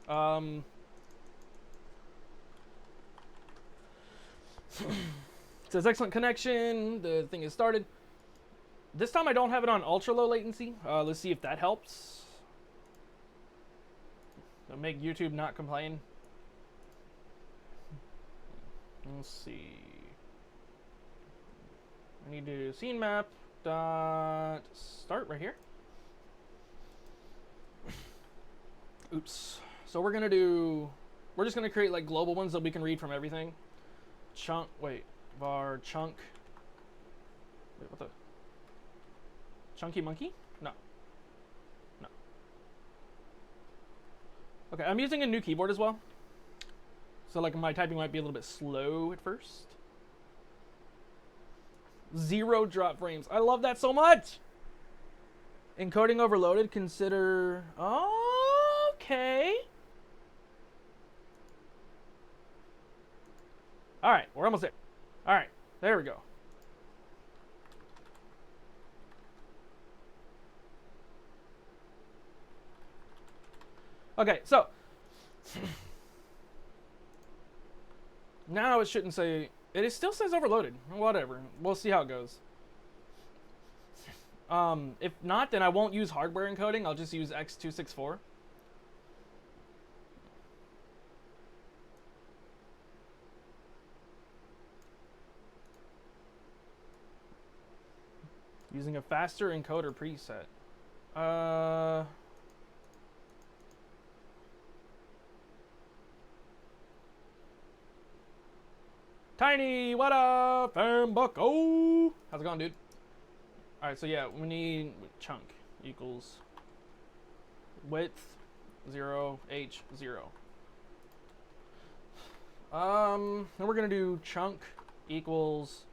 It says excellent connection. The thing is started. This time I don't have it on ultra low latency. Let's see if that helps. It'll make YouTube not complain. Let's see. I need to do scene map dot start right here. Oops. So we're just gonna create like global ones that we can read from everything. Chunk. Wait. Var chunk. Wait. What the? Chunky monkey? No. No. Okay. I'm using a new keyboard as well. So like my typing might be a little bit slow at first. 0 drop frames. I love that so much. Encoding overloaded. Consider. Okay. All right, we're almost there. All right, there we go. Okay, so now it shouldn't say. It still says overloaded. Whatever. We'll see how it goes. If not, then I won't use hardware encoding. I'll just use X264. Using a faster encoder preset. Tiny, what up, Bucko? How's it going, dude? All right, so yeah, we need chunk equals width 0 h 0. Then we're gonna do chunk equals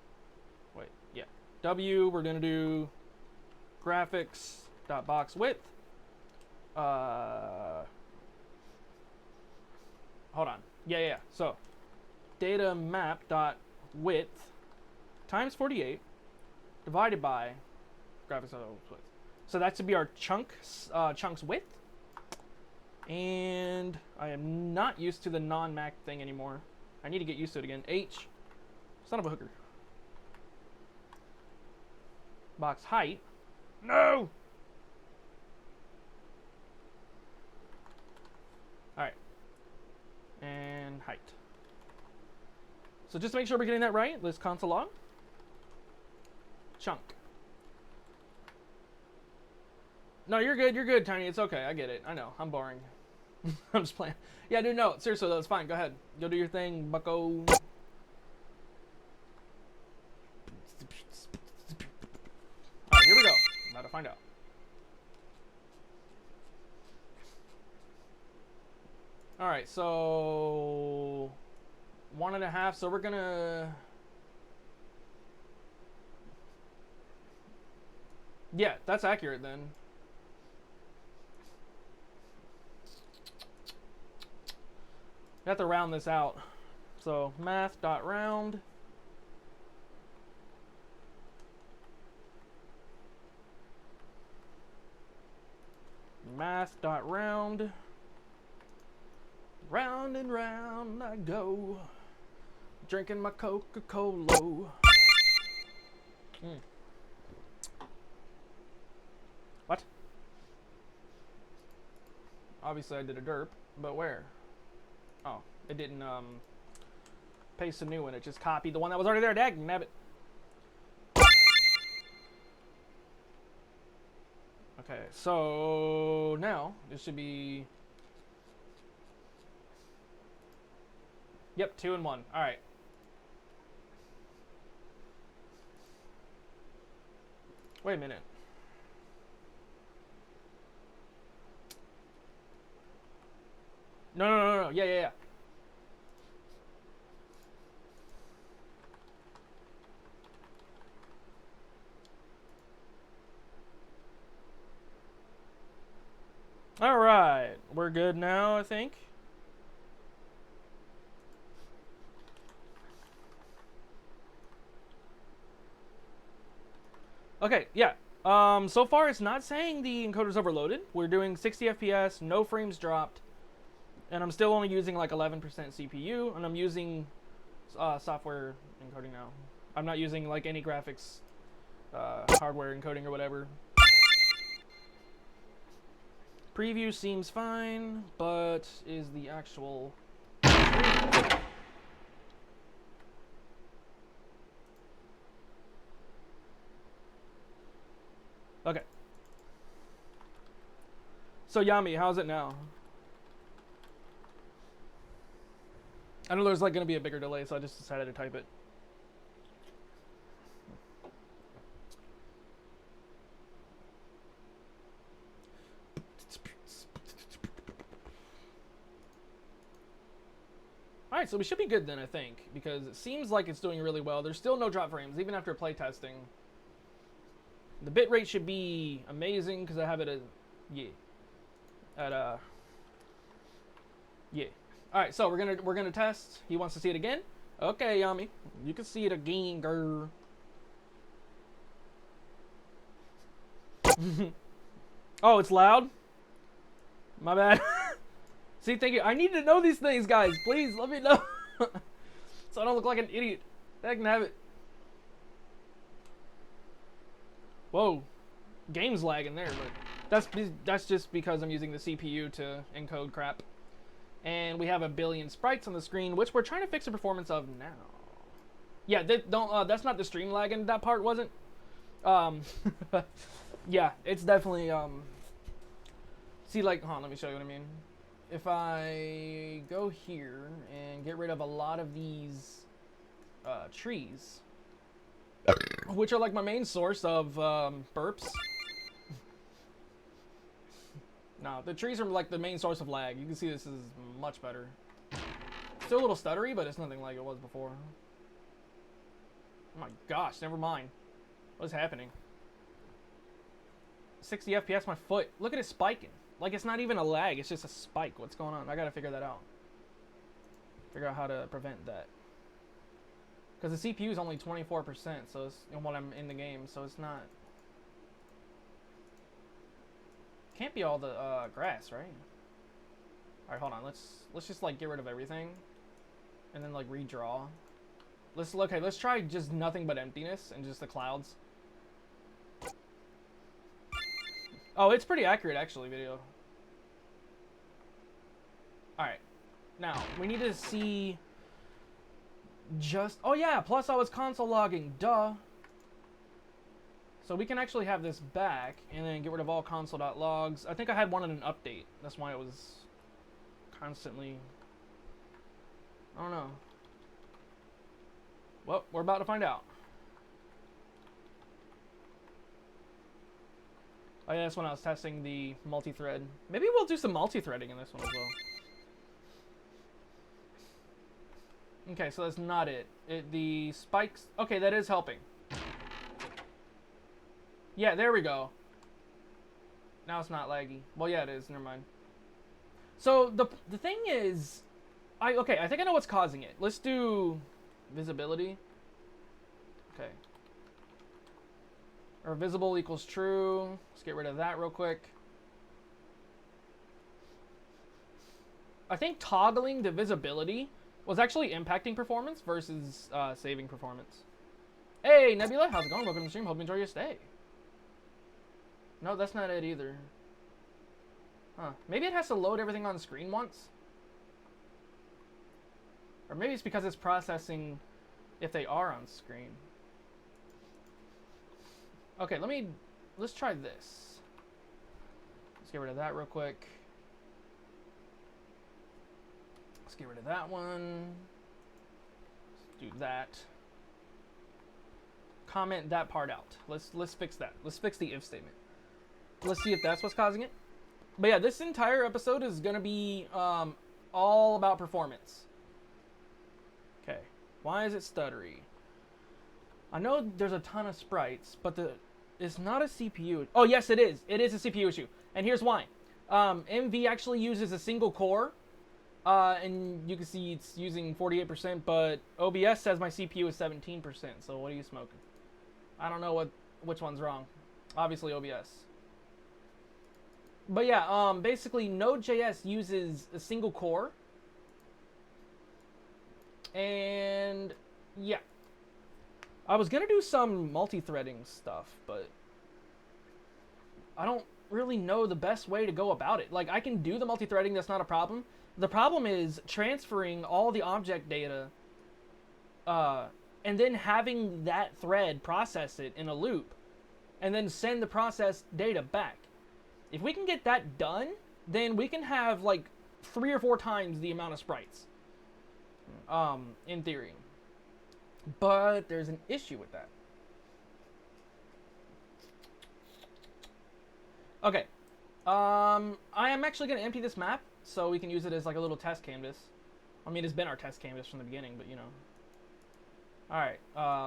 W. We're gonna do graphics dot box width. Hold on. Yeah. So data map dot width times 48 divided by graphics dot width. So that should be our chunks width. And I am not used to the non-Mac thing anymore. I need to get used to it again. H, son of a hooker. Box height. No! Alright. And height. So just to make sure we're getting that right, let's console log. Chunk. No, you're good, Tiny. It's okay. I get it. I know. I'm boring. I'm just playing. Yeah, dude, no. Seriously, though, it's fine. Go ahead. Go do your thing, bucko. Alright, here we go. I'm about to find out. Alright, so 1.5. So we're gonna. Yeah, that's accurate then. You have to round this out. So math.round. Math.round. Round and round I go. Drinking my Coca-Cola. What? Obviously I did a derp, but where? Oh, it didn't paste a new one. It just copied the one that was already there. Dag nabbit. Okay, so now this should be. Yep, 2 and 1. All right. Wait a minute. No. Yeah. All right, we're good now, I think. Okay, yeah. So far it's not saying the encoder's overloaded. We're doing 60 FPS, no frames dropped. And I'm still only using like 11% CPU, and I'm using software encoding now. I'm not using like any graphics hardware encoding or whatever. Preview seems fine, but is the actual... Okay. So Yami, how's it now? I know there's like going to be a bigger delay, so I just decided to type it. Alright, so we should be good then, I think, because it seems like it's doing really well. There's still no drop frames, even after playtesting. The bitrate should be amazing, because I have it at, yeah. Alright, so we're gonna test. He wants to see it again? Okay, Yami. You can see it again, girl. Oh, it's loud? My bad. See, thank you. I need to know these things, guys. Please, let me know. So I don't look like an idiot. Heck can have it. Whoa. Game's lagging there, but that's just because I'm using the CPU to encode crap. And we have a billion sprites on the screen, which we're trying to fix the performance of now. Yeah, that's not the stream lagging. That part wasn't. Yeah, it's definitely, see, like, hold on, let me show you what I mean. If I go here and get rid of a lot of these trees, which are like my main source of burps. No, the trees are like the main source of lag. You can see this is much better. Still a little stuttery, but it's nothing like it was before. Oh my gosh, never mind. What's happening? 60 FPS, my foot. Look at it spiking. Like, it's not even a lag, it's just a spike. What's going on? I gotta figure that out. Figure out how to prevent that. Because the CPU is only 24%, so it's when I'm in the game, so it's not... Can't be all the grass, right? Alright, hold on. Let's just, like, get rid of everything. And then, like, redraw. Let's try just nothing but emptiness and just the clouds. Oh, it's pretty accurate, actually, video. Alright. Now, we need to see just... Oh, yeah, plus I was console logging. Duh. So we can actually have this back and then get rid of all console.logs. I think I had one in an update. That's why it was constantly... I don't know. Well, we're about to find out. Oh yeah, that's when I was testing the multi-thread. Maybe we'll do some multi-threading in this one as well. Okay, so that's not it. The spikes... Okay, that is helping. Yeah, there we go. Now it's not laggy. Well, yeah, it is. Never mind. So, the thing is... Okay, I think I know what's causing it. Let's do visibility. Okay. Or visible equals true. Let's get rid of that real quick. I think toggling the visibility was actually impacting performance versus saving performance. Hey, Nebula, how's it going? Welcome to the stream. Hope you enjoy your stay. No, that's not it either. Huh. Maybe it has to load everything on screen once. Or maybe it's because it's processing if they are on screen. Okay, let's try this. Let's get rid of that real quick. Let's get rid of that one. Let's do that. Comment that part out. Let's fix that. Let's fix the if statement. Let's see if that's what's causing it. But yeah, this entire episode is gonna be all about performance. Okay, why is it stuttery? I know there's a ton of sprites, but it's not a CPU. Oh yes, it is. It is a CPU issue, and here's why. MV actually uses a single core, and you can see it's using 48%, but OBS says my CPU is 17%. So what are you smoking? I don't know which one's wrong. Obviously OBS. But yeah, basically Node.js uses a single core. And yeah. I was going to do some multi-threading stuff, but I don't really know the best way to go about it. Like, I can do the multi-threading, that's not a problem. The problem is transferring all the object data uh, and then having that thread process it in a loop and then send the processed data back. If we can get that done, then we can have like 3 or 4 times the amount of sprites, in theory. But there's an issue with that. Okay. I am actually going to empty this map so we can use it as like a little test canvas. I mean, it's been our test canvas from the beginning, but you know. Alright,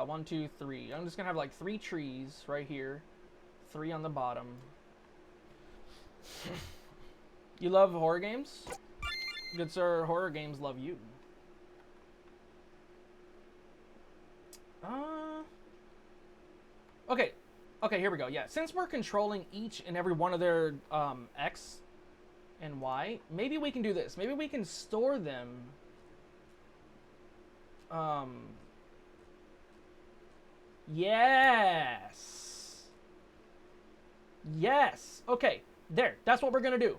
1, 2, 3. I'm just going to have like 3 trees right here. 3 on the bottom. You love horror games? Good sir, horror games love you. Okay. Okay, here we go. Yeah, since we're controlling each and every one of their X and Y, maybe we can do this. Maybe we can store them. Yes. Yes. Okay, there. That's what we're going to do.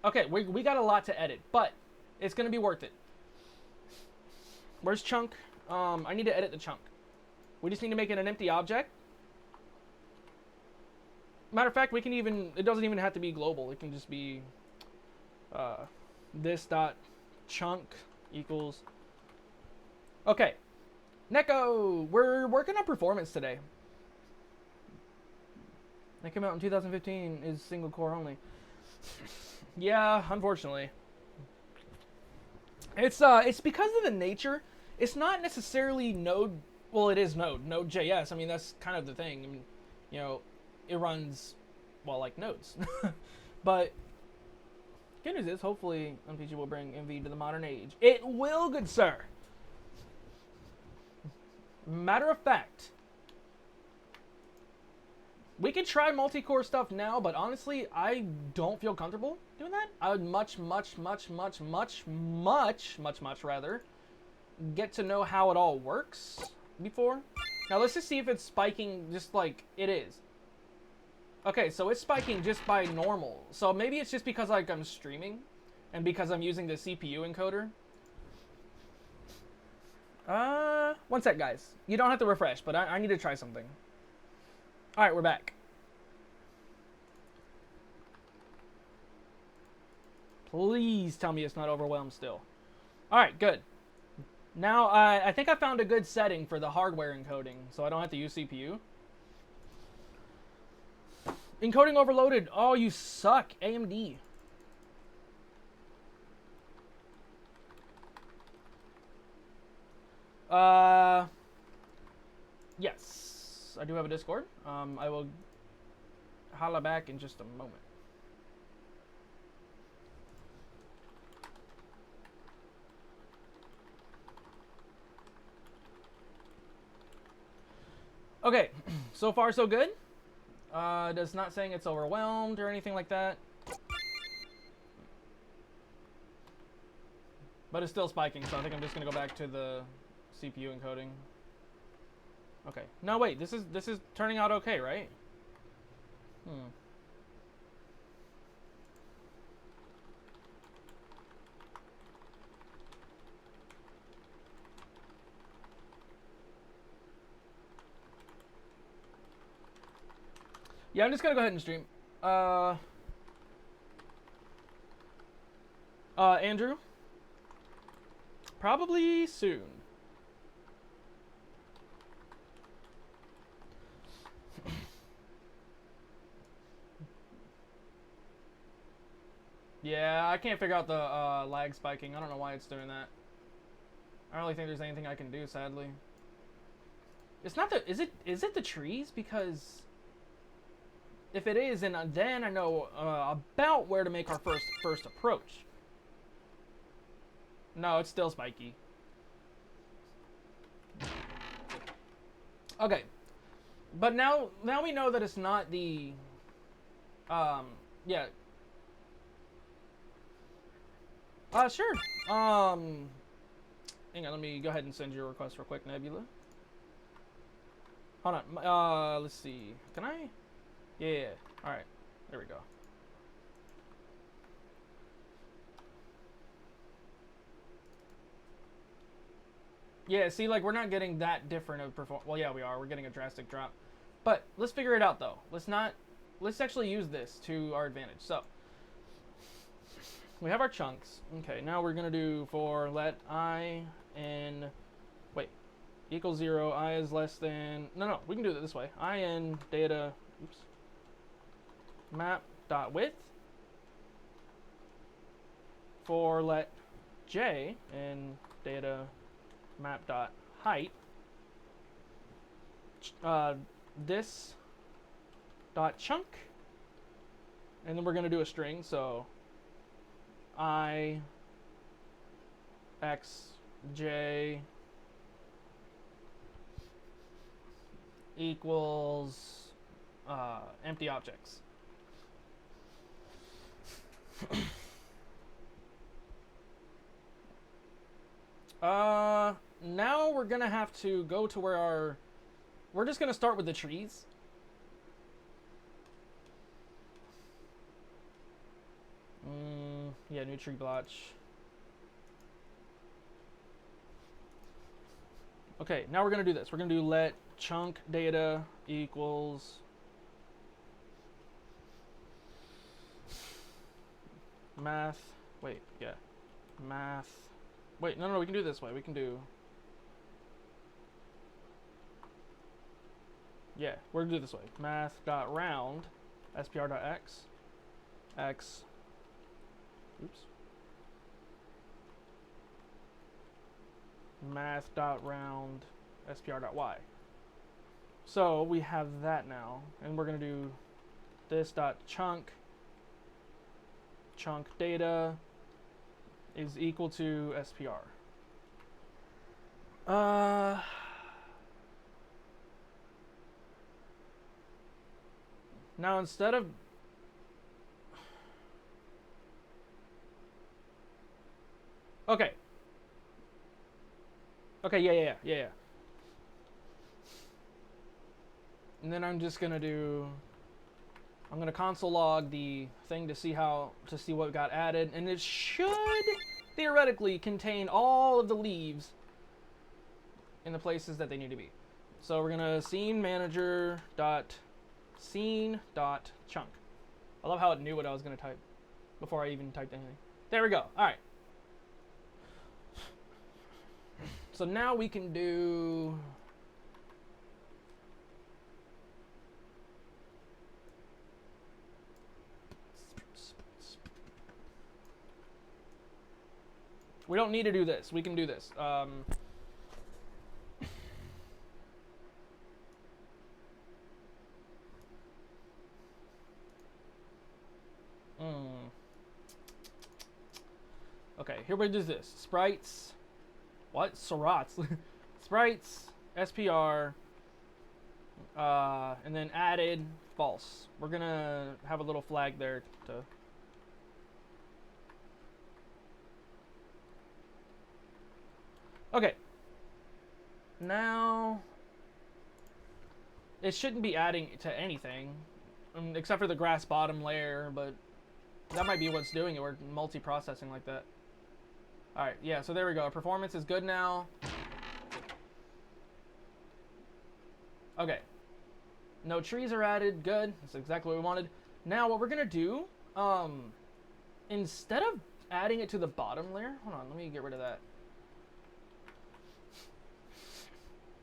Okay, we got a lot to edit, but it's going to be worth it. Where's chunk? I need to edit the chunk. We just need to make it an empty object. Matter of fact, we can even, it doesn't even have to be global. It can just be this dot chunk equals. Okay. Neko, we're working on performance today. That came out in 2015, is single core only. Yeah, unfortunately. It's because of the nature. It's not necessarily Node. Well, it is Node.js. I mean, that's kind of the thing. I mean, you know, it runs, well, like nodes. But good news is, hopefully, UnPG will bring MV to the modern age. It will, good sir. Matter of fact, we can try multi-core stuff now, but honestly, I don't feel comfortable doing that. I would much rather get to know how it all works before. Now let's just see if it's spiking just like it is. Okay, so it's spiking just by normal. So maybe it's just because like I'm streaming and because I'm using the CPU encoder. One sec, guys. You don't have to refresh, but I need to try something. All right, we're back. Please tell me it's not overwhelmed still. All right, good. Now, I think I found a good setting for the hardware encoding, so I don't have to use CPU. Encoding overloaded. Oh, you suck, AMD. Yes, I do have a Discord. I will holla back in just a moment. Okay, so far so good. That's not saying it's overwhelmed or anything like that. But it's still spiking, so I think I'm just gonna go back to the CPU encoding. Okay. No, wait, this is turning out okay, right? Yeah, I'm just gonna go ahead and stream. Andrew? Probably soon. Yeah, I can't figure out the lag spiking. I don't know why it's doing that. I don't really think there's anything I can do, sadly. It's not the... Is it the trees? Because... if it is, then I know about where to make our first approach. No, it's still spiky. Okay. But now we know that it's not the, yeah. Sure. Hang on, let me go ahead and send you a request real quick, Nebula. Hold on. Let's see. Can I? Yeah. All right. There we go. Yeah, see, like, we're not getting that different of performance. Well, yeah, we are. We're getting a drastic drop. But let's figure it out, though. Let's actually use this to our advantage. So, we have our chunks. Okay, now we're going to do for let I in, wait, equals 0, I is less than, no, we can do it this way. I in data, oops, map dot width for let j in data map dot height, this dot chunk, and then we're going to do a string. So I x j equals empty objects. Now we're gonna have to go to where we're just gonna start with the trees. Yeah, new tree blotch. Okay, now we're gonna do this. We're gonna do let chunk data equals math. Wait, yeah, math. Wait, no, we can do it this way. We can do. Yeah, we're gonna do it this way. Math dot round, spr dot x. Oops. Math dot round, spr dot y. So we have that now, and we're gonna do this dot chunk data is equal to spr. Now instead of okay, yeah. And then I'm just gonna do. I'm gonna console log the thing to see what got added, and it should theoretically contain all of the leaves in the places that they need to be. So we're gonna scene manager dot scene dot chunk. I love how it knew what I was gonna type before I even typed anything. There we go. All right. So now we can do. We don't need to do this. We can do this. Okay, here we do this. Sprites. What? Surats. Sprites. SPR. And then added false. We're gonna have a little flag there to. Okay. Now it shouldn't be adding to anything, except for the grass bottom layer, but that might be what's doing it. We're multi-processing like that. All right, yeah, so there we go. Performance is good now. Okay. No trees are added. Good. That's exactly what we wanted. Now what we're going to do, instead of adding it to the bottom layer, hold on, let me get rid of that.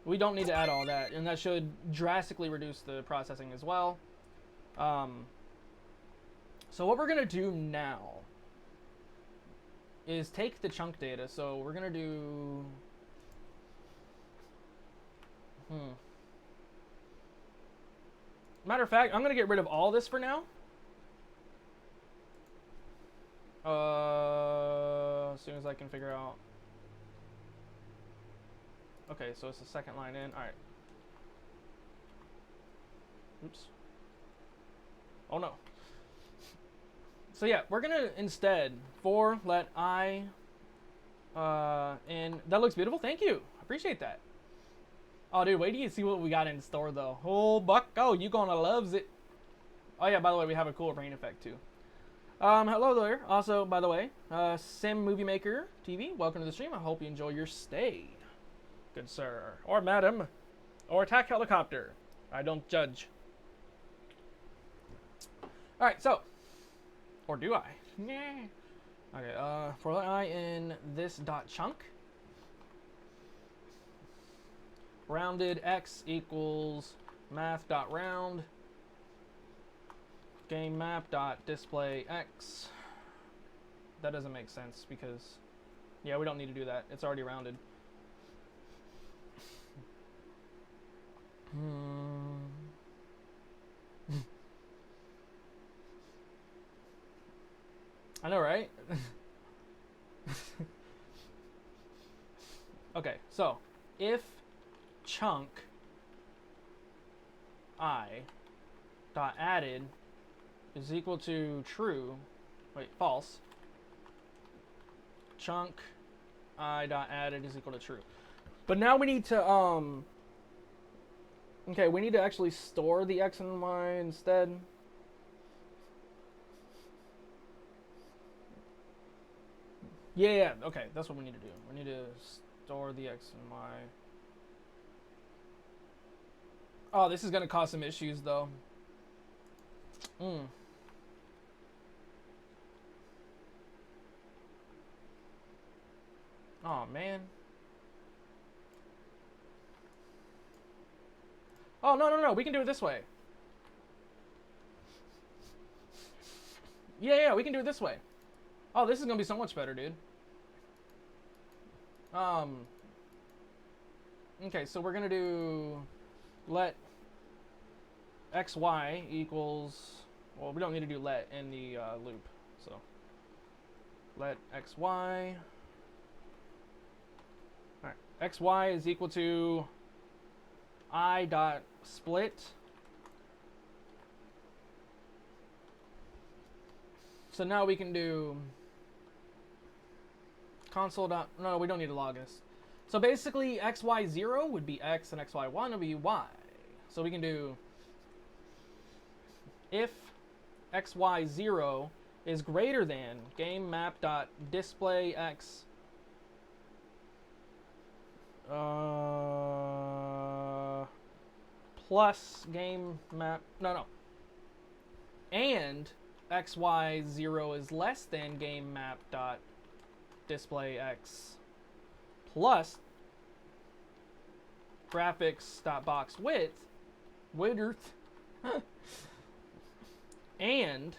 We don't need to add all that, and that should drastically reduce the processing as well. So what we're going to do now is take the chunk data. So we're going to do... Matter of fact, I'm going to get rid of all this for now. As soon as I can figure out... Okay, so it's the second line in. All right. Oops. Oh no. So yeah, we're gonna instead for let I and that looks beautiful. Thank you. Appreciate that. Oh dude, wait till you see what we got in store though. Oh bucko, you gonna loves it. Oh yeah, by the way, we have a cool rain effect too. Hello there. Also, by the way, Sim Movie Maker TV, welcome to the stream. I hope you enjoy your stay. Good sir. Or madam. Or attack helicopter. I don't judge. Alright, so. Or do I? Nah. Okay, for I in this dot chunk. Rounded x equals math dot round. Game map dot display x. That doesn't make sense because, yeah, we don't need to do that. It's already rounded. I know, right? Okay, so if chunk I dot added is equal to true, wait, false, chunk I dot added is equal to true. But now we need to okay, we need to actually store the x and y instead. Yeah, okay, that's what we need to do. We need to store the x and y. Oh, this is gonna cause some issues though. Oh man. Oh no, we can do it this way. Yeah, we can do it this way. Oh, this is gonna be so much better, dude. Okay, so we're gonna do let xy equals, well, we don't need to do let in the loop, so let xy, alright, xy is equal to I dot split. So now we can do console dot, no, we don't need to log this. So basically xy0 would be x and xy1 would be y. So we can do if xy0 is greater than game map dot display x plus game map, no, and xy0 is less than game map dot display x plus graphics dot box width and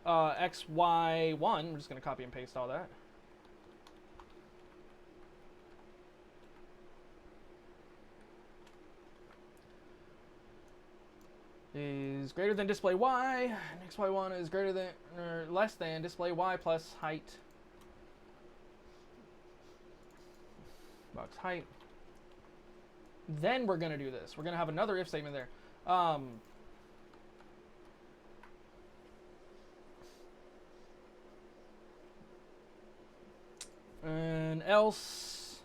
xy1, we're just gonna copy and paste all that. Is greater than display y, and xy1 is greater than or less than display y plus height. Box height. Then we're gonna do this. We're gonna have another if statement there. And else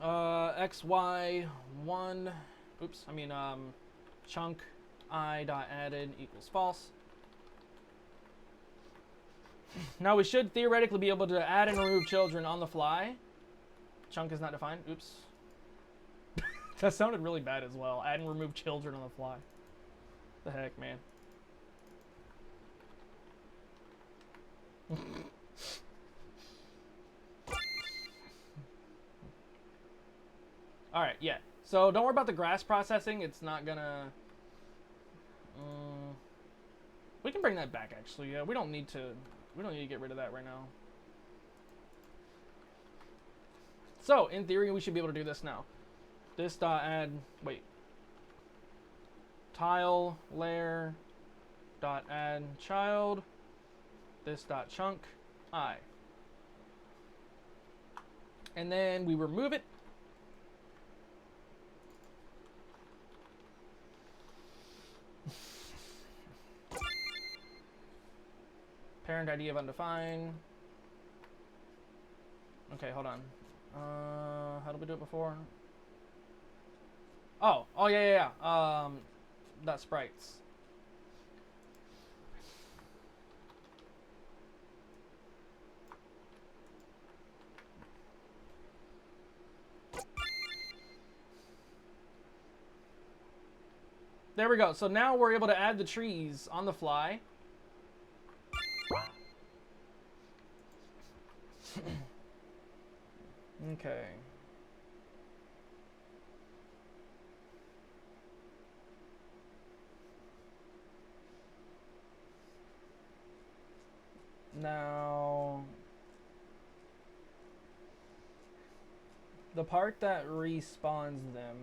xy1, oops, I mean chunk I dot added equals false. Now we should theoretically be able to add and remove children on the fly. Chunk is not defined. Oops. That sounded really bad as well. Add and remove children on the fly. The heck, man. Alright, yeah. So don't worry about the grass processing. It's not gonna... we can bring that back, actually. Yeah, we don't need to get rid of that right now. So, in theory, we should be able to do this now. This dot add... Wait. Tile layer dot add child. This dot chunk I. And then we remove it. Parent ID of undefined. Okay, hold on. How did we do it before? Oh, yeah. That sprites. There we go. So now we're able to add the trees on the fly. Okay. Now, the part that respawns them.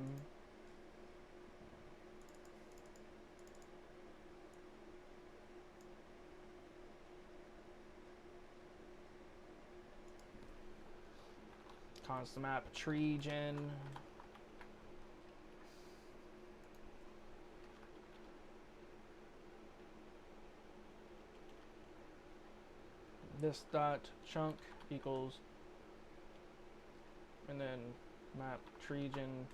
Constant map tree gen. This dot chunk equals, and then map tree gen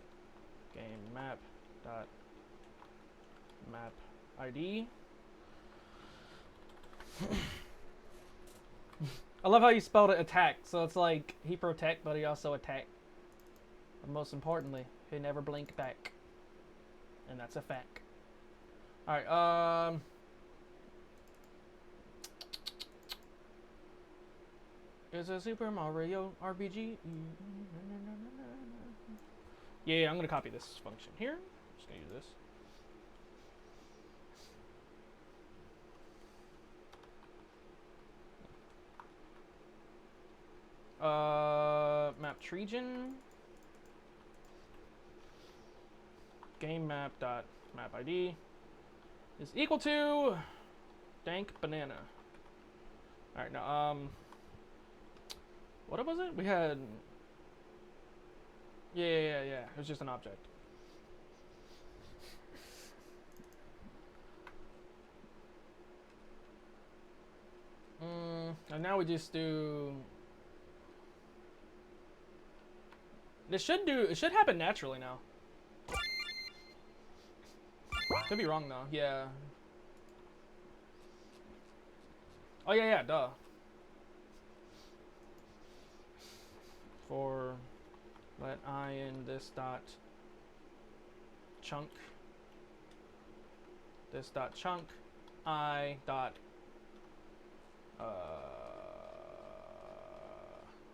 game map dot map ID. I love how you spelled it attack. So it's like he protect, but he also attack. But most importantly, he never blink back, and that's a fact. All right. Is a Super Mario RPG? Yeah, I'm gonna copy this function here. Just gonna use this. Map treegen. Game map dot map ID is equal to dank banana. All right, now what was it? We had yeah. It was just an object. And now we just do. It should happen naturally now. Could be wrong though. Yeah. Oh yeah, duh. For let I in this dot chunk. This dot chunk I dot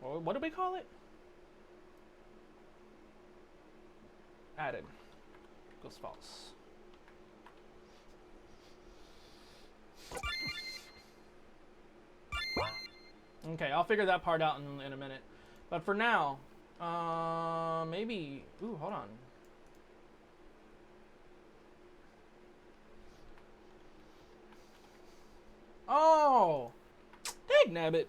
what do we call it? Added equals false. Okay, I'll figure that part out in a minute. But for now, maybe. Ooh, hold on. Oh, dang nabbit.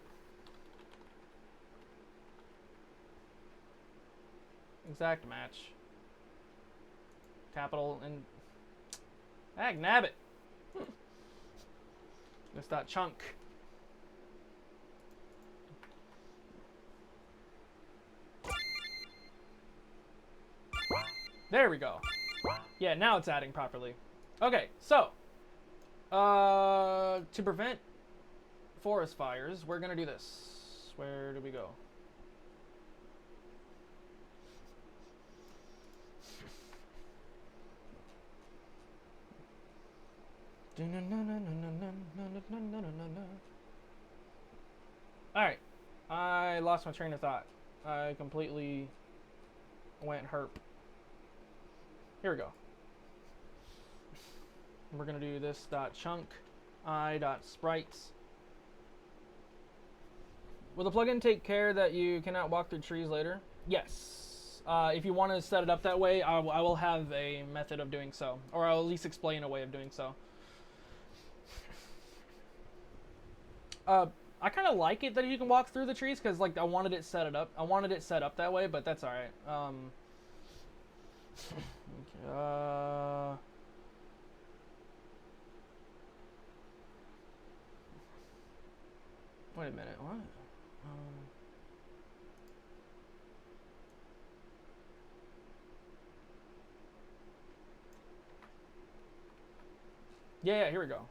Exact match. Capital and ag nabbit. It's that chunk. There we go. Yeah, now it's adding properly. Okay, so to prevent forest fires, we're gonna do this. Where do we go? Alright, I lost my train of thought. I completely went herp. Here we go. We're gonna do this dot chunk I dot sprites. Will the plugin take care that you cannot walk through trees later? Yes. If you want to set it up that way, I will have a method of doing so, or I'll at least explain a way of doing so. I kind of like it that you can walk through the trees because like I wanted it set it up. I wanted it set up that way, but that's all right. Okay, wait a minute. What? Yeah, here we go.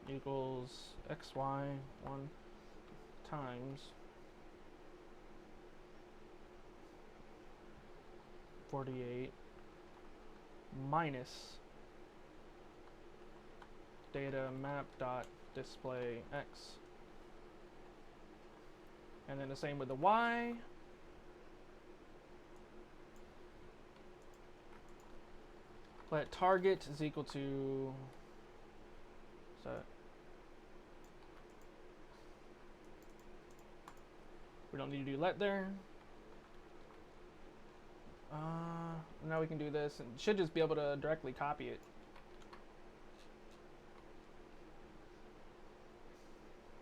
Equals xy 1 times 48 minus data map dot display x, and then the same with the y. Let target is equal to, so we don't need to do let there. Now we can do this and should just be able to directly copy it.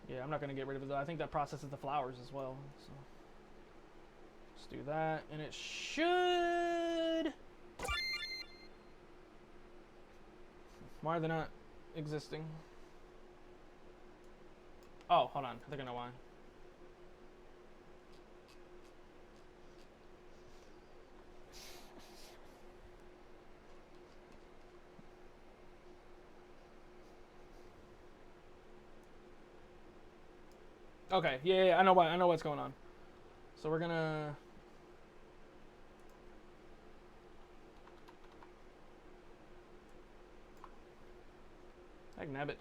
Yeah, I'm not going to get rid of it though. I think that processes the flowers as well. So let's do that, and it should. Why are they not existing? Oh, hold on. I think I know why. Okay, yeah, I know why. I know what's going on. So we're gonna. Heck, nabbit.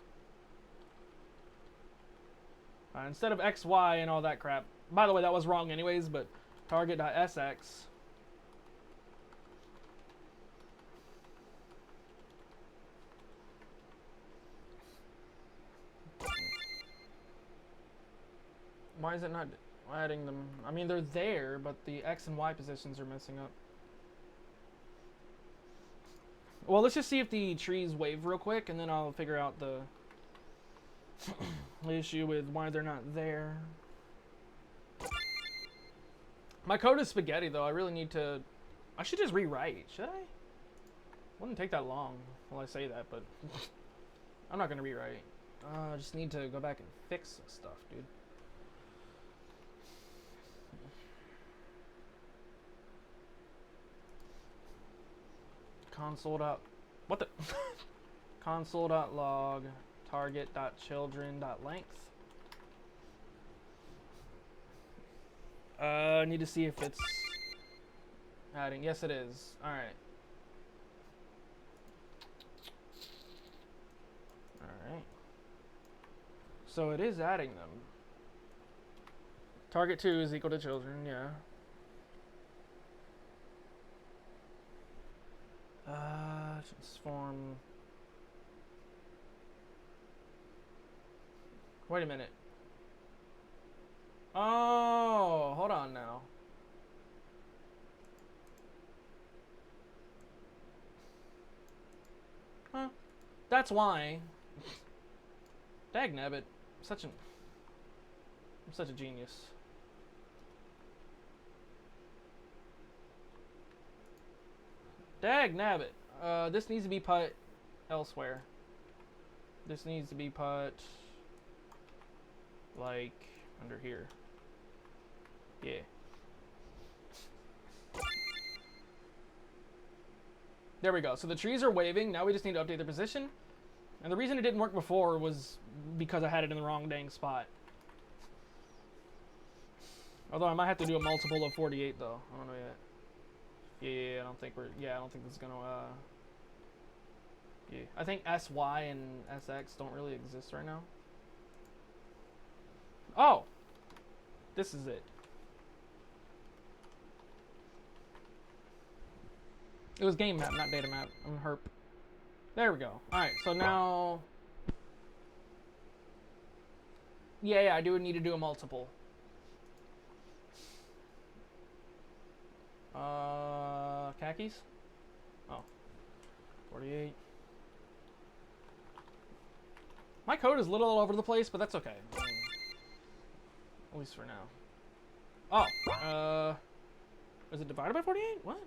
Instead of x, y, and all that crap. By the way, that was wrong anyways, but target.sx. Why is it not adding them? I mean, they're there, but the x and y positions are messing up. Well, let's just see if the trees wave real quick, and then I'll figure out the issue with why they're not there. My code is spaghetti, though. I really need to. I should just rewrite. Should I? Wouldn't take that long. Well, I say that, but I'm not gonna rewrite. I just need to go back and fix some stuff, dude. What the? Console.log target.children.length. I need to see if it's adding. Yes, it is. All right. All right. So it is adding them. Target 2 is equal to children. Yeah. Transform. Wait a minute. Oh, hold on now. Huh? That's why. Dagnabbit. I'm such a genius. Dagnabbit. This needs to be put elsewhere. This needs to be put like under here. Yeah. There we go. So the trees are waving. Now we just need to update the position. And the reason it didn't work before was because I had it in the wrong dang spot. Although I might have to do a multiple of 48 though. I don't know yet. Yeah, I don't think this is gonna yeah. I think SY and SX don't really exist right now. Oh! This is it. It was game map, not data map. I'm herp. There we go. Alright, so now... Yeah, I do need to do a multiple. Khakis? Oh. 48. My code is a little all over the place, but that's okay. At least for now. Oh, is it divided by 48? What?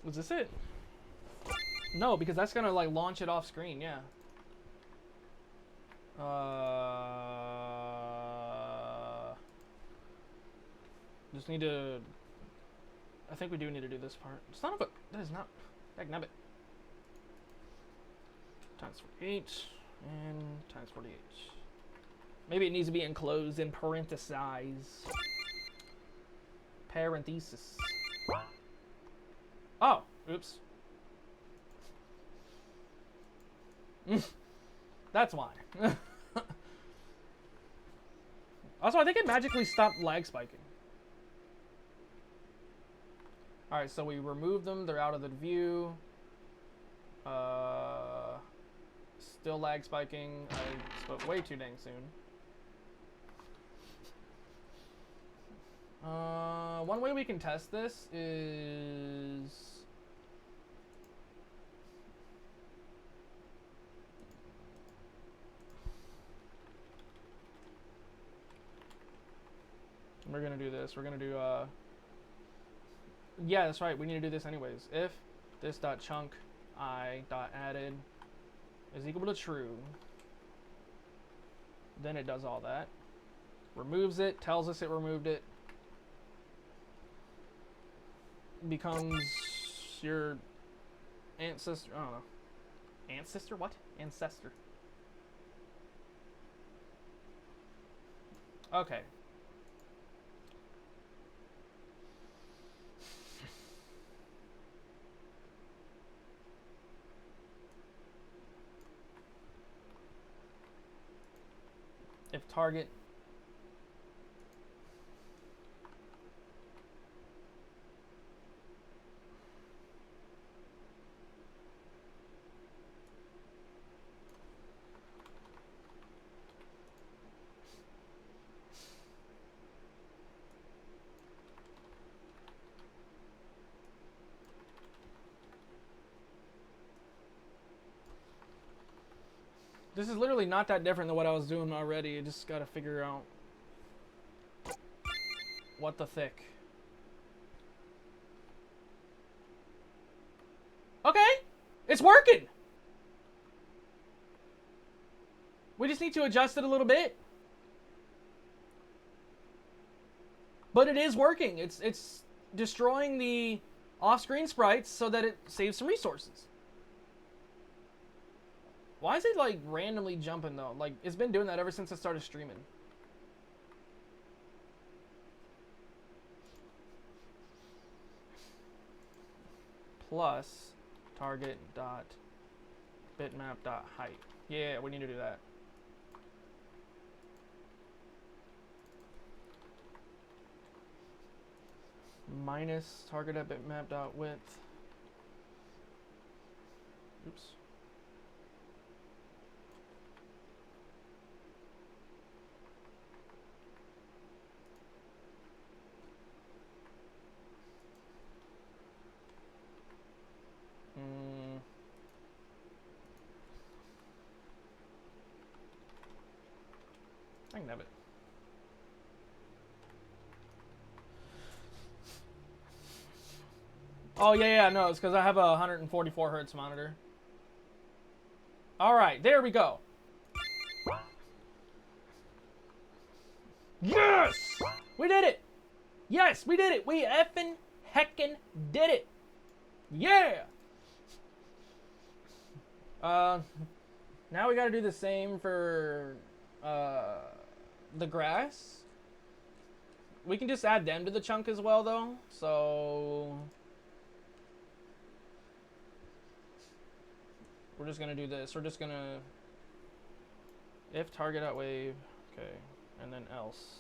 Was this it? No, because that's gonna like launch it off screen, yeah. Just need to. I think we do need to do this part. Son of a. That is not. Dagnabbit. Times 48 and times 48. Maybe it needs to be enclosed in parentheses. Parenthesis. Oh, oops. That's why. Also, I think it magically stopped lag spiking. Alright, so we remove them. They're out of the view. Still lag spiking. I spoke way too dang soon. One way we can test this is... We're gonna do this. We're gonna do, yeah, that's right. We need to do this anyways. If this dot chunk I dot added is equal to true, then it does all that. Removes it, tells us it removed it. Becomes your ancestor. I don't know. Ancestor? What? Ancestor. Okay. If target This is literally not that different than what I was doing already. I just gotta figure out what the thick. Okay, it's working. We just need to adjust it a little bit. But it is working. It's destroying the off-screen sprites so that it saves some resources. Why is it like randomly jumping though? Like it's been doing that ever since I started streaming. Plus target dot bitmap dot height. Yeah, we need to do that. Minus target at bitmap dot width. Oops. I can have it. Oh yeah, no, it's because I have a 144 hertz monitor. All right, there we go. Yes, we did it. Yes, we did it. We effing heckin' did it. Yeah. Now we gotta do the same for the grass. We can just add them to the chunk as well though. So we're just gonna do this. We're just gonna if target at wave, okay, and then else.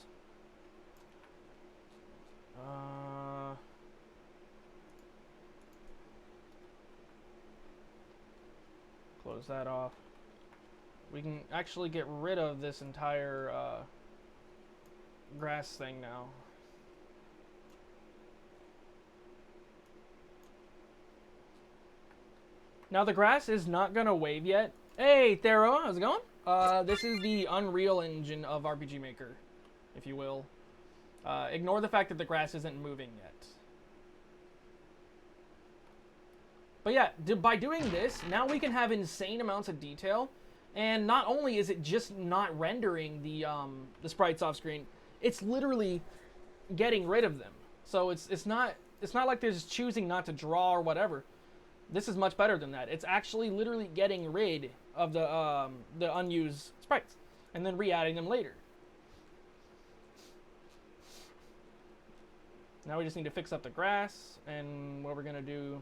Close that off. We can actually get rid of this entire grass thing now. Now the grass is not gonna wave yet. Hey, Thero, how's it going? This is the Unreal Engine of RPG Maker, if you will. Ignore the fact that the grass isn't moving yet. But yeah, by doing this, now we can have insane amounts of detail. And not only is it just not rendering the sprites off screen, it's literally getting rid of them. So it's not like they're just choosing not to draw or whatever. This is much better than that. It's actually literally getting rid of the unused sprites and then re-adding them later. Now we just need to fix up the grass, and what we're gonna do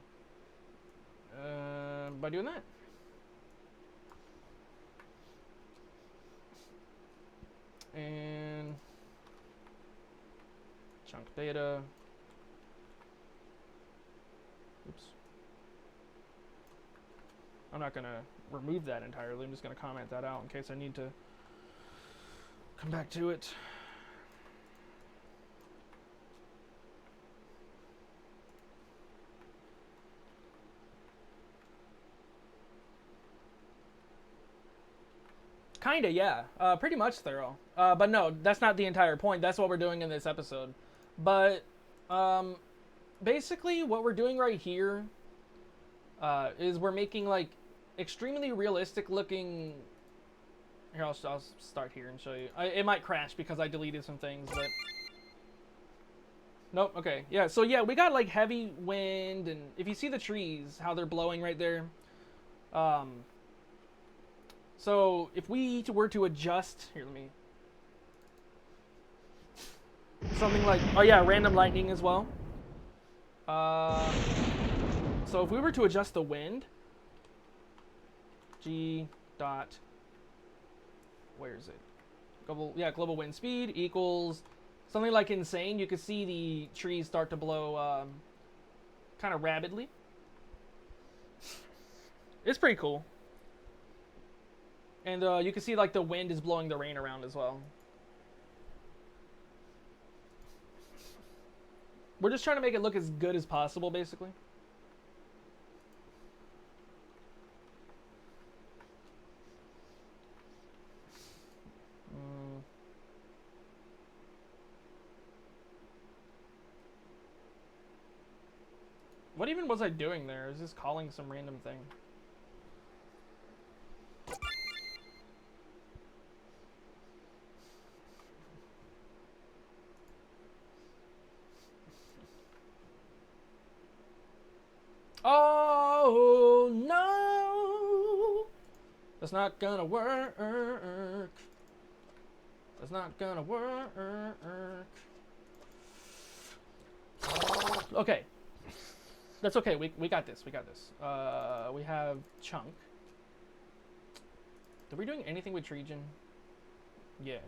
by doing that. And chunk data. Oops. I'm not going to remove that entirely. I'm just going to comment that out in case I need to come back to it. Kinda, yeah. Pretty much thorough. But no, that's not the entire point. That's what we're doing in this episode. But basically what we're doing right here is we're making like extremely realistic looking... Here, I'll start here and show you. It might crash because I deleted some things, but... Nope, okay. Yeah, so yeah, we got like heavy wind, and if you see the trees, how they're blowing right there, so if we were to adjust, here, let me, something like, oh yeah, random lightning as well. So if we were to adjust the wind, G dot, where is it? Global wind speed equals something like insane. You can see the trees start to blow kind of rapidly. It's pretty cool. And you can see like the wind is blowing the rain around as well. We're just trying to make it look as good as possible, basically. What even was I doing there? I was just calling some random thing. Oh no! That's not gonna work. That's not gonna work. Okay. That's okay. We got this. We got this. We have chunk. Are we doing anything with Trigen? Yeah.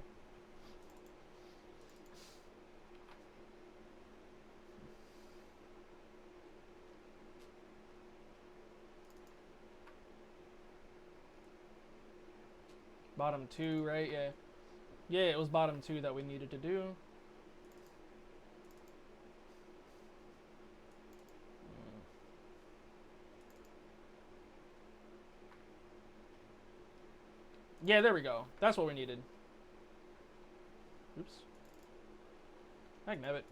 Bottom two, right? Yeah. Yeah, it was bottom two that we needed to do. Yeah, there we go. That's what we needed. Oops. Magnetic.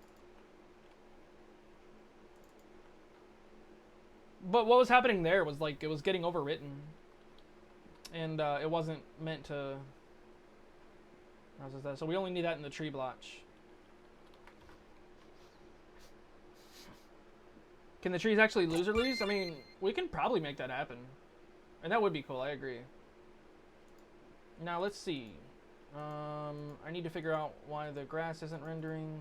But what was happening there was like it was getting overwritten. And it wasn't meant to... So we only need that in the tree blotch. Can the trees actually lose or lose? I mean, we can probably make that happen. And that would be cool, I agree. Now, let's see. I need to figure out why the grass isn't rendering.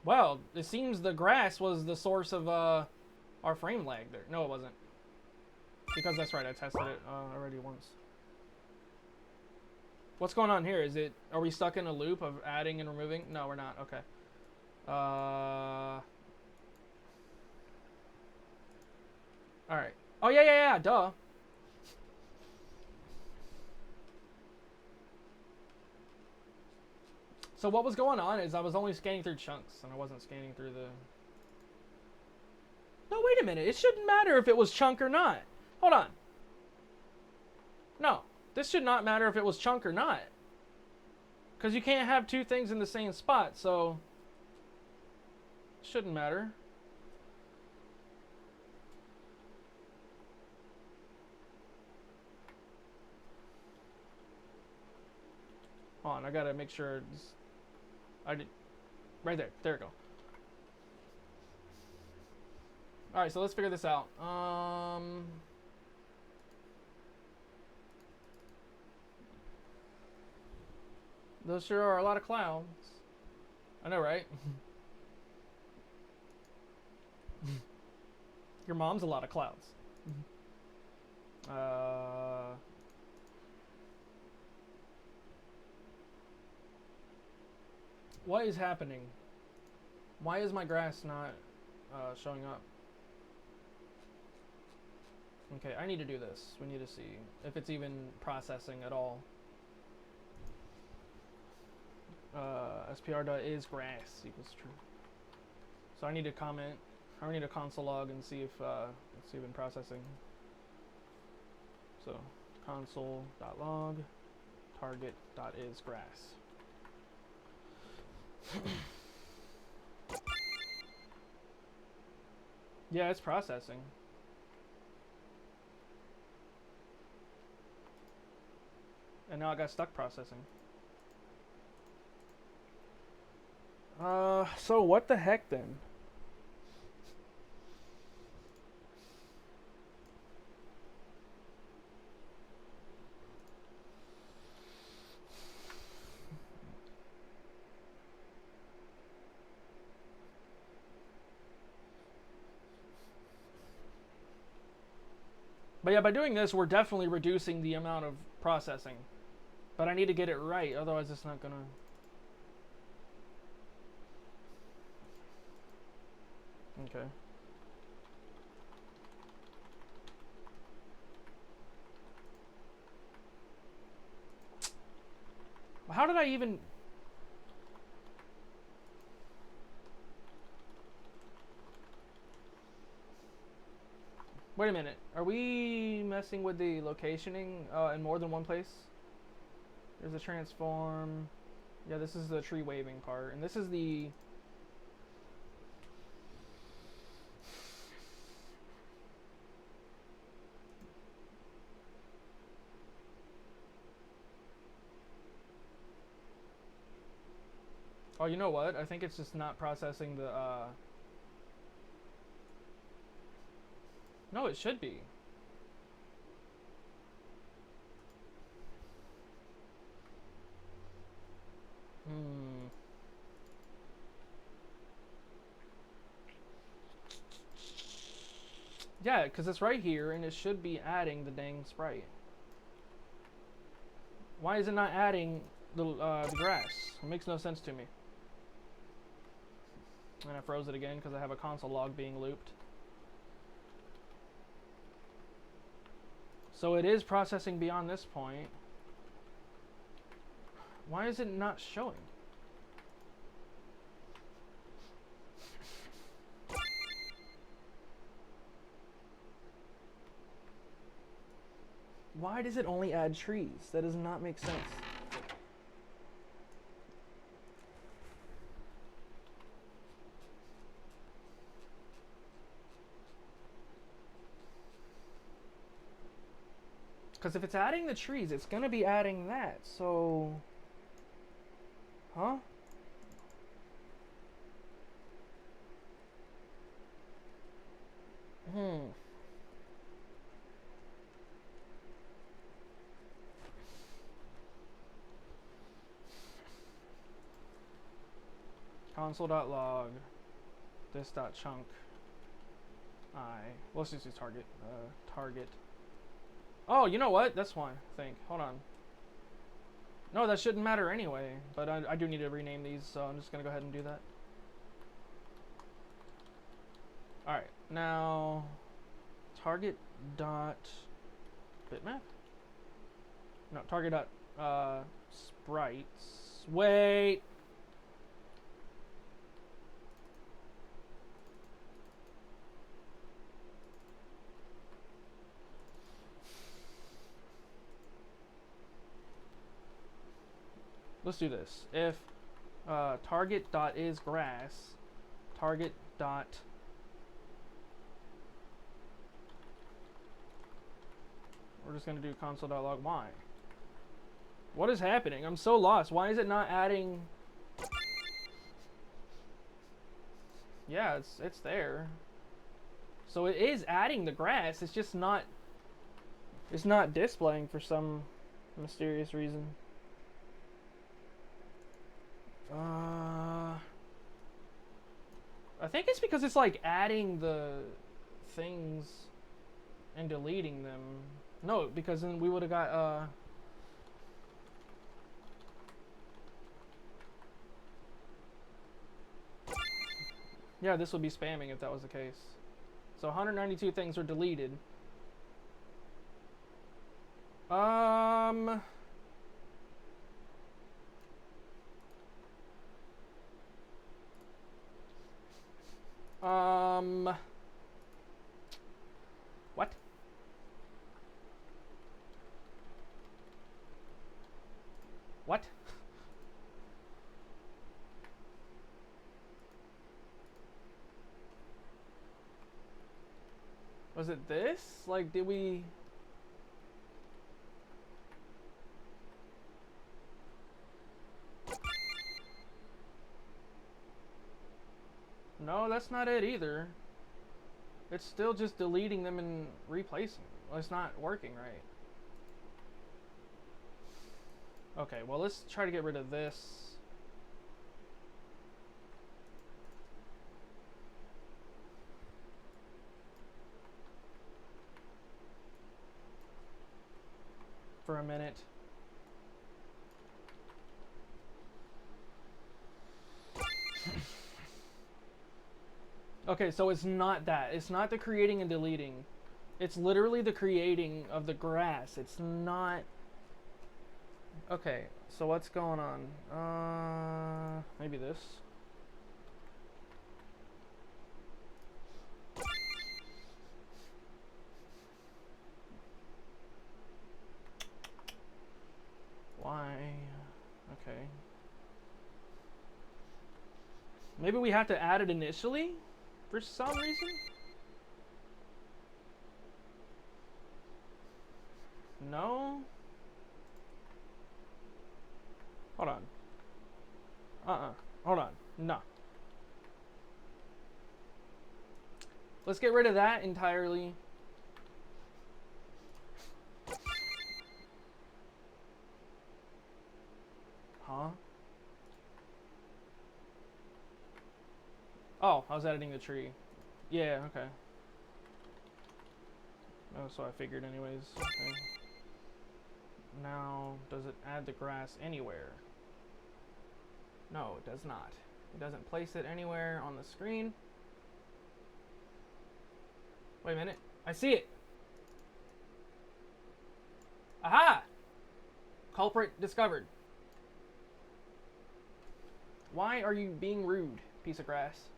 Well, it seems the grass was the source of our frame lag there. No, it wasn't. Because that's right, I tested it already once. What's going on here? Are we stuck in a loop of adding and removing? No, we're not. Okay. Alright. Oh, yeah, duh. So what was going on is I was only scanning through chunks, and I wasn't scanning through the... No, wait a minute. It shouldn't matter if it was chunk or not. Hold on. No, this should not matter if it was chunk or not. Because you can't have two things in the same spot, so... It shouldn't matter. Hold on, I gotta make sure it's... I did... Right there. There we go. Alright, so let's figure this out. Those sure are a lot of clouds. I know, right? Your mom's a lot of clouds. What is happening? Why is my grass not showing up? Okay, I need to do this. We need to see if it's even processing at all. SPR.isGrass equals true. So I need to comment. I need a console log and see if it's even processing. So console.log target.isGrass. Yeah, it's processing. And now I got stuck processing. So what the heck then? But yeah, by doing this, we're definitely reducing the amount of processing. But I need to get it right, otherwise it's not gonna... Okay. How did I even... Wait a minute. Are we messing with the locationing in more than one place? There's a transform. Yeah, this is the tree waving part. And this is the... Oh, you know what? I think it's just not processing the... No, it should be. Yeah, because it's right here, and it should be adding the dang sprite. Why is it not adding the grass? It makes no sense to me. And I froze it again because I have a console log being looped. So it is processing beyond this point. Why is it not showing? Why does it only add trees? That does not make sense. Because if it's adding the trees, it's going to be adding that. So... Huh? Console.log this.chunk let's just use target. Target. Oh, you know what? That's why, I think. Hold on. No, that shouldn't matter anyway. But I do need to rename these, so I'm just going to go ahead and do that. Alright, now... Target dot... Bitmap? No, target dot... Sprites. Wait! let's do this. If target dot is grass, target dot we're just gonna do console.log y. What is happening? I'm so lost. Why is it not adding? Yeah, it's there. So it is adding the grass. It's just not. It's not displaying for some mysterious reason. I think it's because it's like adding the things and deleting them. No, because then we would have got yeah, this would be spamming if that was the case. So 192 things are deleted. What? What? Was it this? Like, did we... No, that's not it either. It's still just deleting them and replacing. Well, it's not working right. Okay, well, let's try to get rid of this. For a minute. Okay, so it's not that. It's not the creating and deleting. It's literally the creating of the grass. It's not... Okay, so what's going on? Maybe this. Why? Okay. Maybe we have to add it initially? For some reason? No? Hold on. Hold on. No. Let's get rid of that entirely. Huh? Oh, I was editing the tree. Yeah, okay. Oh, so I figured anyways. Okay. Now, does it add the grass anywhere? No, it does not. It doesn't place it anywhere on the screen. Wait a minute. I see it. Aha! Culprit discovered. Why are you being rude, piece of grass?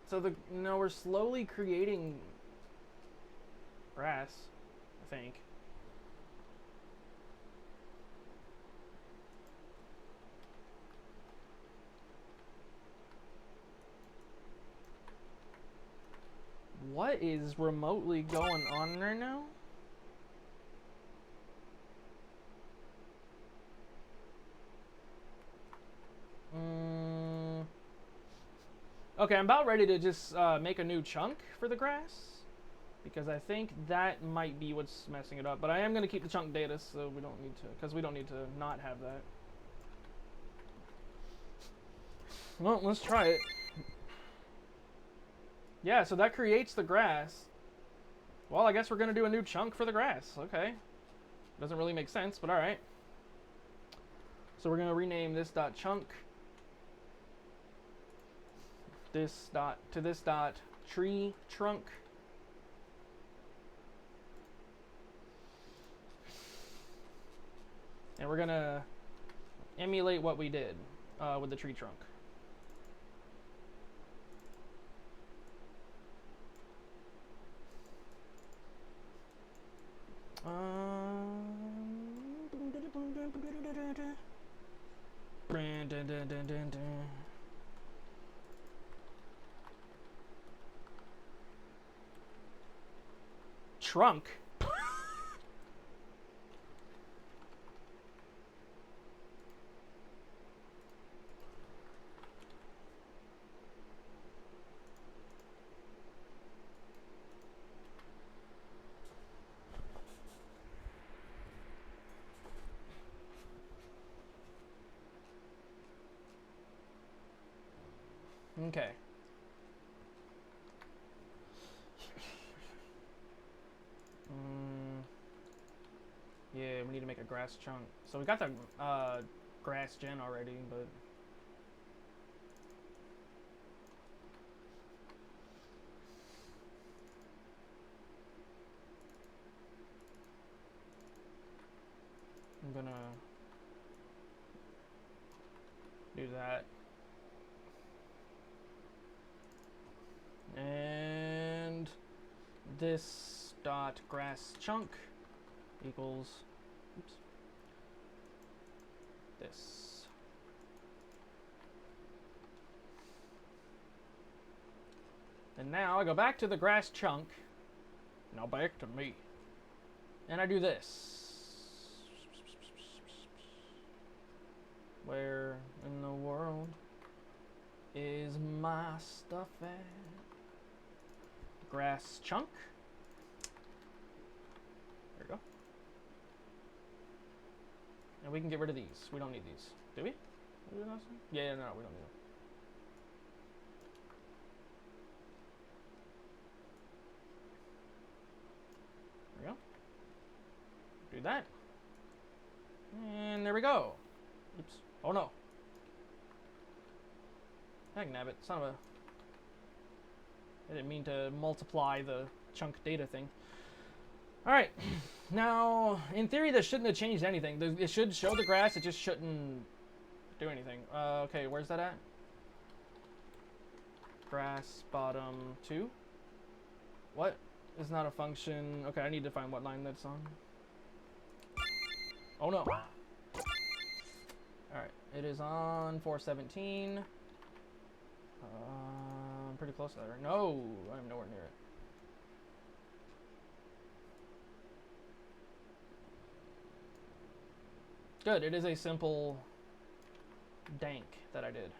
So no, we're slowly creating grass, I think. What is remotely going on right now? Okay, I'm about ready to just make a new chunk for the grass, because I think that might be what's messing it up. But I am going to keep the chunk data, so we don't need to, because we don't need to not have that. Well, let's try it. Yeah, so that creates the grass. Well, I guess we're going to do a new chunk for the grass. Okay. Doesn't really make sense, but alright. So we're going to rename this dot chunk. This dot to this dot tree trunk. And we're gonna emulate what we did with the tree trunk. Trunk. Okay. Yeah, we need to make a grass chunk. So we got the grass gen already, but I'm gonna do that. And this dot grass chunk equals, oops, this. And now I go back to the grass chunk. Now back to me. And I do this. Where in the world is my stuff at? Grass chunk. There we go. And we can get rid of these. We don't need these. Do we? Yeah, no, we don't need them. There we go. Do that. And there we go. Oops. Oh no. Heck nabbit, son of a... I didn't mean to multiply the chunk data thing. Alright. Now, in theory, this shouldn't have changed anything. It should show the grass, it just shouldn't do anything. Okay, where's that at? Grass bottom 2? What? It's not a function. Okay, I need to find what line that's on. Oh no. Alright, it is on 417. I'm pretty close to that, right? No, I'm nowhere near it. Good, it is a simple dank that I did.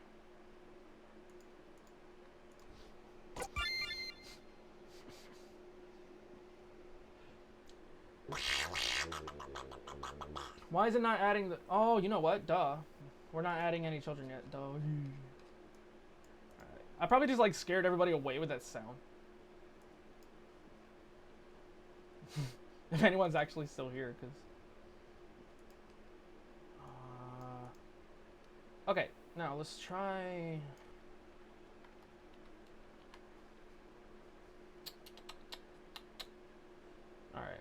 Why is it not adding the... Oh, you know what? Duh. We're not adding any children yet. Duh. Alright. I probably just like scared everybody away with that sound. If anyone's actually still here, because... Okay, now let's try... Alright.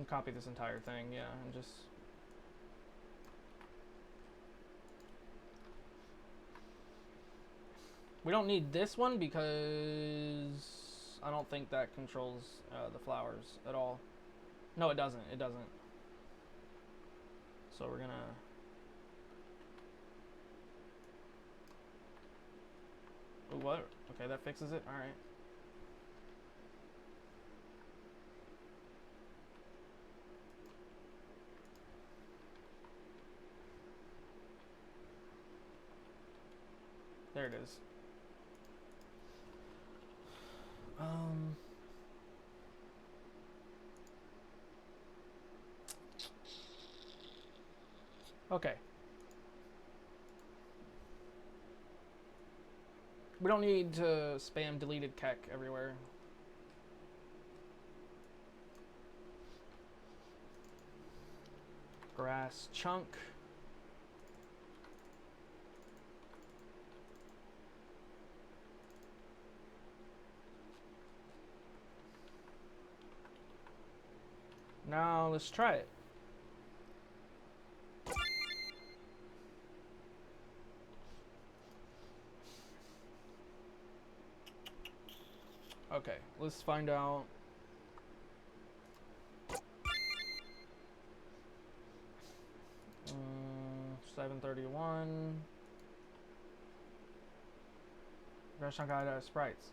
Copy this entire thing, yeah, and just... We don't need this one because I don't think that controls the flowers at all. No, it doesn't. It doesn't. So we're gonna... Ooh, what? Okay, that fixes it. All right. There it is. Okay. We don't need to spam deleted kek everywhere. Grass chunk. Now let's try it. Okay, let's find out. 731. Restaurant guide has sprites.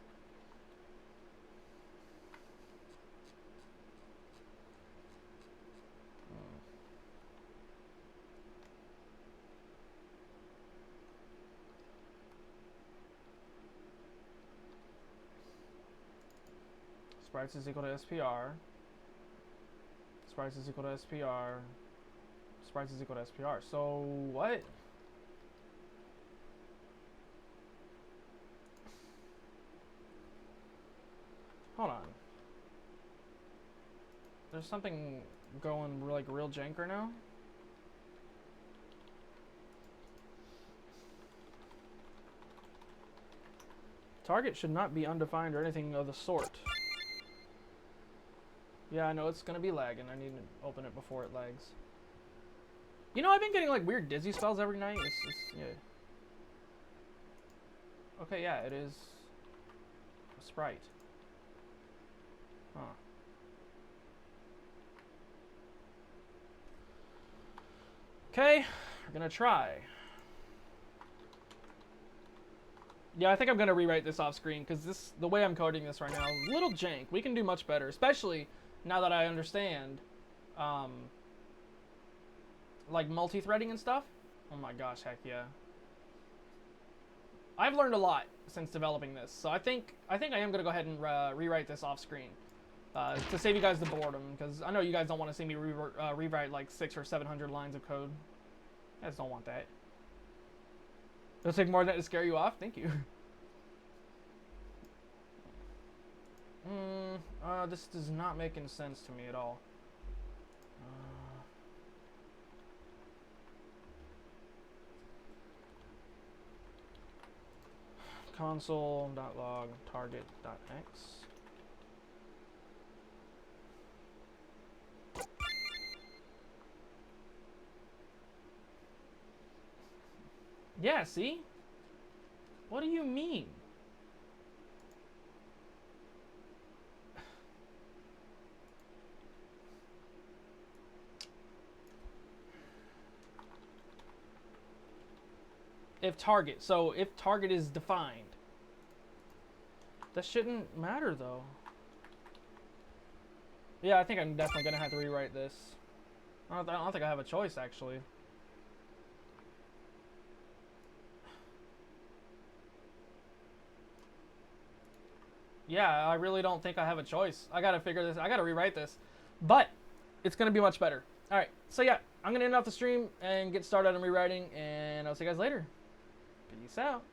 Sprites is equal to SPR. Sprites is equal to SPR. Sprites is equal to SPR. So what? Hold on. There's something going like real jank right now. Target should not be undefined or anything of the sort. Yeah, I know it's gonna be lagging. I need to open it before it lags. You know, I've been getting like weird dizzy spells every night. It's yeah. Okay, yeah, it is a sprite. Huh. Okay, we're gonna try. Yeah, I think I'm gonna rewrite this off screen because the way I'm coding this right now, a little jank. We can do much better, especially now that I understand, like multi-threading and stuff. Oh my gosh, heck yeah. I've learned a lot since developing this, so I think I am gonna go ahead and rewrite this off screen to save you guys the boredom, because I know you guys don't want to see me rewrite like 600 or 700 lines of code. I just don't want that. It'll take more than that to scare you off. Thank you. This does not make any sense to me at all. Console.log target.x. Yeah, see? What do you mean? If target is defined. That shouldn't matter though. Yeah, I think I'm definitely gonna have to rewrite this. I don't think I have a choice actually. Yeah, I really don't think I have a choice. I gotta figure this. I gotta rewrite this, but it's gonna be much better. All right, so yeah, I'm gonna end off the stream and get started on rewriting, and I'll see you guys later. Peace out.